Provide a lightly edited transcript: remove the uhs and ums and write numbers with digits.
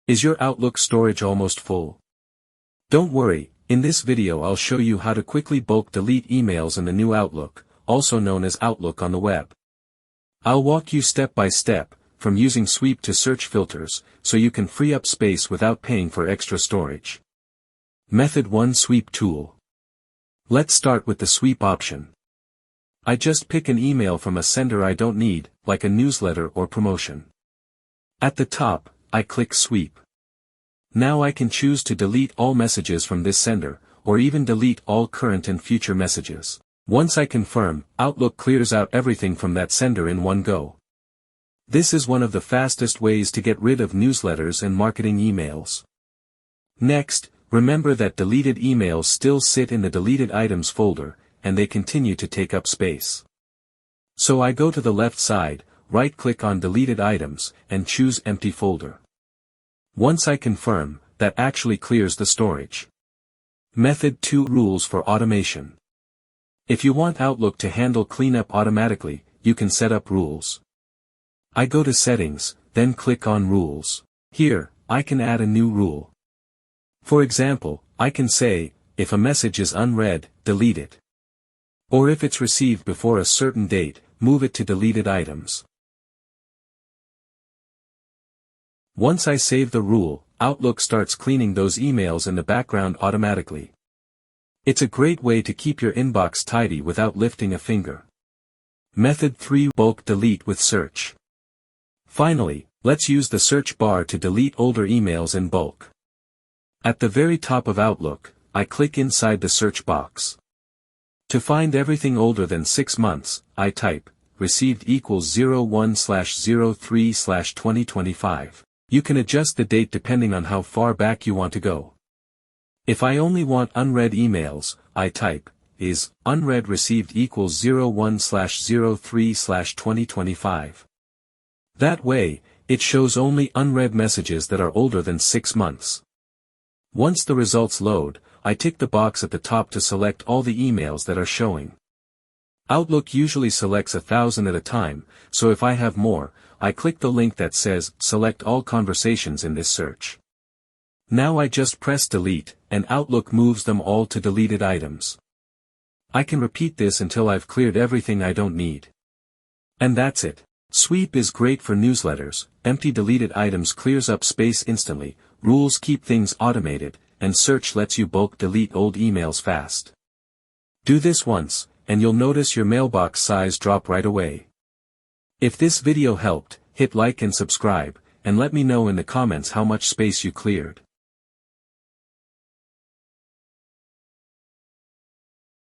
Is your Outlook storage almost full? Don't worry, in this video I'll show you how to quickly bulk delete emails in the new Outlook, also known as Outlook on the web. I'll walk you step by step, from using sweep to search filters, so you can free up space without paying for extra storage. Method 1: Sweep Tool. Let's start with the sweep option. I just pick an email from a sender I don't need, like a newsletter or promotion. At the top, I click Sweep. Now I can choose to delete all messages from this sender, or even delete all current and future messages. Once I confirm, Outlook clears out everything from that sender in one go. This is one of the fastest ways to get rid of newsletters and marketing emails. Next, remember that deleted emails still sit in the deleted items folder, and they continue to take up space. So I go to the left side, right-click on deleted items, and choose empty folder. Once I confirm, that actually clears the storage. Method 2: Rules for automation. If you want Outlook to handle cleanup automatically, you can set up rules. I go to Settings, then click on Rules. Here, I can add a new rule. For example, I can say, if a message is unread, delete it. Or if it's received before a certain date, move it to deleted items. Once I save the rule, Outlook starts cleaning those emails in the background automatically. It's a great way to keep your inbox tidy without lifting a finger. Method 3: Bulk Delete with Search. Finally, let's use the search bar to delete older emails in bulk. At the very top of Outlook, I click inside the search box. To find everything older than 6 months, I type, received equals 01/03/2025. You can adjust the date depending on how far back you want to go. If I only want unread emails, I type, is unread received equals 01/03/2025. That way, it shows only unread messages that are older than 6 months. Once the results load, I tick the box at the top to select all the emails that are showing. Outlook usually selects 1,000 at a time, so if I have more, I click the link that says, Select all conversations in this search. Now I just press delete, and Outlook moves them all to deleted items. I can repeat this until I've cleared everything I don't need. And that's it. Sweep is great for newsletters, empty deleted items clears up space instantly, rules keep things automated, and search lets you bulk delete old emails fast. Do this once, and you'll notice your mailbox size drop right away. If this video helped, hit like and subscribe, and let me know in the comments how much space you cleared.